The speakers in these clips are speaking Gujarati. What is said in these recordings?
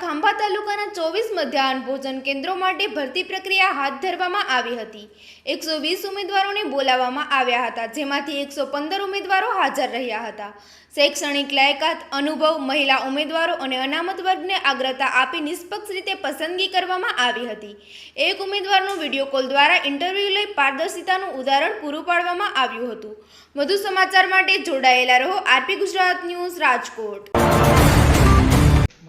ખાંભા તાલુકાના 24 મધ્યાહન ભોજન કેન્દ્રો માટે ભરતી પ્રક્રિયા હાથ ધરવામાં આવી હતી। 120 ઉમેદવારોને બોલાવવામાં આવ્યા હતા, જેમાંથી 115 ઉમેદવારો હાજર રહ્યા હતા। શૈક્ષણિક લાયકાત, અનુભવ, મહિલા ઉમેદવારો અને અનામત વર્ગને અગ્રતા આપી નિષ્પક્ષ રીતે પસંદગી કરવામાં આવી હતી। એક ઉમેદવારનું વિડીયો કોલ દ્વારા ઇન્ટરવ્યૂ લઈ પારદર્શિતાનું ઉદાહરણ પૂરું પાડવામાં આવ્યું હતું। વધુ સમાચાર માટે જોડાયેલા રહો આરપી ગુજરાત ન્યૂઝ રાજકોટ।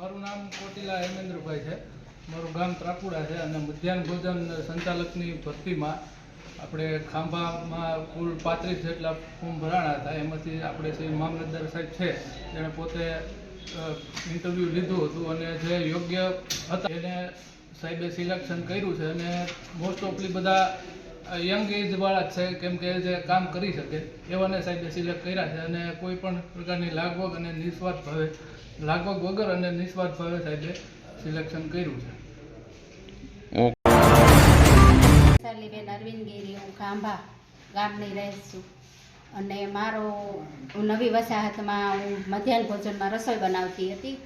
મારું નામ કોટિલા હેમેન્દ્રભાઈ છે। મારું ગામ ત્રાકુડા છે અને મધ્યાહન ભોજન સંચાલકની ભરતીમાં આપણે ખાંભામાં કુલ 35 જેટલા ફોર્મ ભરાણા હતા। એમાંથી આપણે શ્રી મામલતદાર સાહેબ છે જેણે પોતે ઇન્ટરવ્યૂ લીધું હતું અને જે યોગ્ય હતા એને સાહેબે સિલેક્શન કર્યું છે અને મોસ્ટ ઓફલી બધા યંગ એજવાળા છે, કેમ કે જે કામ કરી શકે એવાને સાહેબે સિલેક્ટ કર્યા છે અને કોઈ પણ પ્રકારની લાગવગ અને નિસ્વાર્થ ભાવે લાગવગ વગર અને નિસ્વાર્થ ભાવે સાહેબે સિલેક્શન કર્યું છે। બેન અરવિંદ ગીરી, હું ખાંભા ગામની રહીશ છું અને નવી વસાહતમાં હું મધ્યાહન ભોજનમાં રસોઈ બનાવતી હતી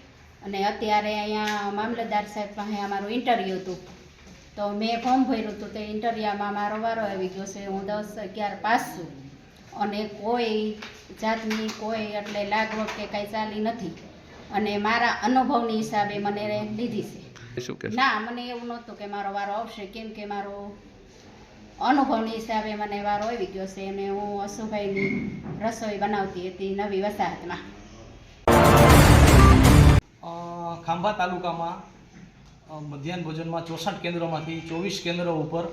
અને અત્યારે અહીંયા મામલતદાર સાહેબ પાસે અમારું ઇન્ટરવ્યૂ હતું તો મેં ફોર્મ ભર્યું હતું। તે ઇન્ટરવ્યુમાં મારો વારો આવી ગયો છે। હું 10-11 પાસ છું અને કોઈ જાતની કોઈ એટલે લાગવગ કે કાંઈ ચાલી નથી અને મારા અનુભવની હિસાબે મને લીધી છે। ના, મને એવું નહોતું કે મારો વારો આવશે, કેમ કે મારો અનુભવની હિસાબે મને વારો આવી ગયો છે અને હું અશુભાઈની રસોઈ બનાવતી હતી નવી વસાહતમાં। ખાંભા તાલુકામાં મધ્યાહન ભોજનમાં 64 કેન્દ્રોમાંથી 24 કેન્દ્રો ઉપર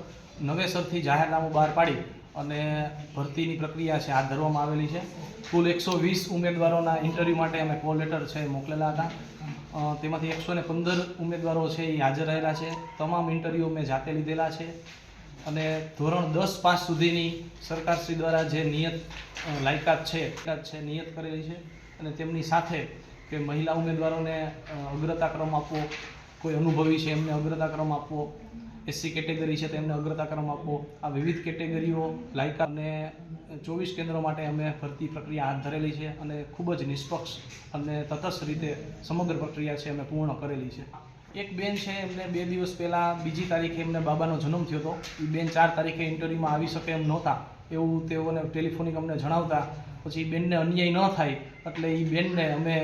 નવેસરથી જાહેરનામું બહાર પાડી અને ભરતીની પ્રક્રિયા છે હાથ ધરવામાં આવેલી છે। કુલ 120 ઉમેદવારોના ઇન્ટરવ્યૂ માટે અમે કોલ લેટર છે મોકલેલા હતા। તેમાંથી 115 ઉમેદવારો છે એ હાજર રહેલા છે। તમામ ઇન્ટરવ્યૂ મેં જાતે લીધેલા છે અને ધોરણ 10 પાસ સુધીની સરકારશ્રી દ્વારા જે નિયત લાયકાત છે નિયત કરેલી છે અને તેમની સાથે કે મહિલા ઉમેદવારોને અગ્રતાક્રમ આપવો, કોઈ અનુભવી છે એમને અગ્રતાક્રમ આપવો, એસસી કેટેગરી છે તેમને અગ્રતાક્રમ આપવો, આ વિવિધ કેટેગરીઓ લાયકાતને 24 કેન્દ્રો માટે અમે ભરતી પ્રક્રિયા હાથ ધરેલી છે અને ખૂબ જ નિષ્પક્ષ અને તટસ્થ રીતે સમગ્ર પ્રક્રિયા છે અમે પૂર્ણ કરેલી છે। એક બેન છે એમને 2 દિવસ પહેલાં 2જી તારીખે એમને બાબાનો જન્મ થયો હતો। એ બેન 4 તારીખે ઇન્ટરવ્યૂમાં આવી શકે એમ નહોતા એવું તેઓને ટેલિફોનિક અમને જણાવતા પછી બેનને અન્યાય ન થાય એટલે એ બેનને અમે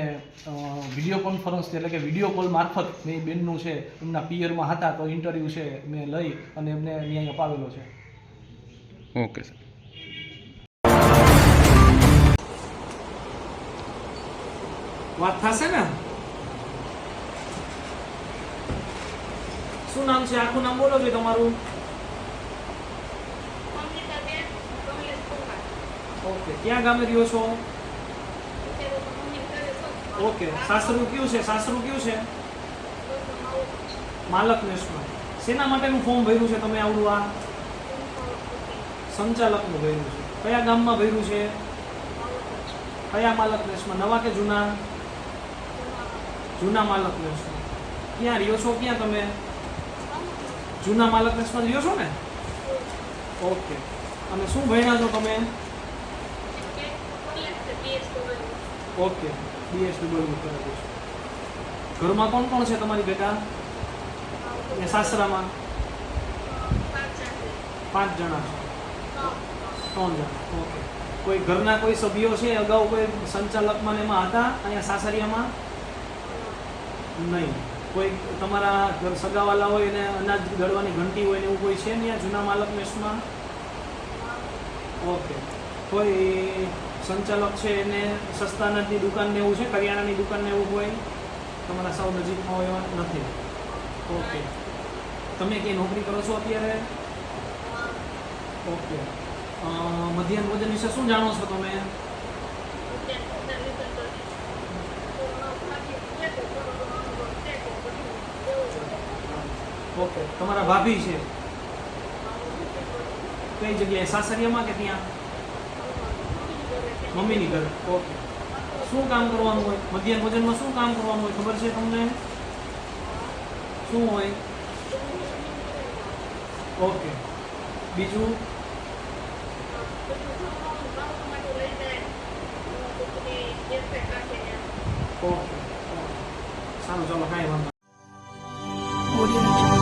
વિડીયો કોન્ફરન્સ એટલે કે વિડીયો કોલ મારફત મેં એ બેનનું છે એમના પિયરમાં હતા તો ઇન્ટરવ્યૂ છે મેં લઈ અને એમને ન્યાય અપાવેલો છે। ઓકે સર, વાત થશે ને? શું નામ છે? આખું નામ બોલો છો તમારું? ઓકે, ક્યાં ગામે રહ્યો છો? ઓકે, સાસરું કયું છે? સાસરું કયું છે? માલક નેશમાં। શેના માટેનું ફોર્મ ભર્યું છે તમે? આવડું આ સંચાલકનું ભર્યું છે। કયા ગામમાં ભર્યું છે? કયા માલક નેશમાં? નવા કે જૂના? જૂના માલક નેશમાં। ક્યાં રહ્યો છો? ક્યાં તમે? જૂના માલક નેશમાં રહ્યો છો ને? ઓકે, અને શું ભણ્યા છો તમે? ઓકે, BSW કરેલું છે। ઘરમાં કોણ કોણ છે તમારી બેટા? ને સાસરામાં 5 જણા છે? 3 જણા। ઓકે, કોઈ ઘરના કોઈ સભ્યો છે અગાઉ કોઈ સંચાલકમાં એમાં હતા અહીંયા સાસરિયામાં? નહીં। કોઈ તમારા ઘર સગાવાલા હોય એને અનાજ દળવાની ઘંટી હોય ને એવું કોઈ છે ને અહીંયા જૂના માલક મેસમાં? ઓકે, કોઈ સંચાલક છે એને સસ્તા અનાજની દુકાન ને એવું છે, કરિયાણાની દુકાન ને એવું હોય તમારા સાવ નજીકમાં હોય એવા નથી? ઓકે, તમે ક્યાંય નોકરી કરો છો અત્યારે? ઓકે, મધ્યાહન ભોજન વિશે શું જાણો છો તમે? ઓકે, તમારા ભાભી છે કઈ જગ્યાએ? સાસરિયામાં કે ત્યાં? મમ્મીની ઘરે। ઓકે, શું કામ કરવાનું હોય મધ્યાહન ભોજનમાં? શું કામ કરવાનું હોય ખબર છે તમને? શું હોય? ઓકે, બીજું? ઓકે, સારું, ચાલો કાંઈ વાંધો Audio Jungle.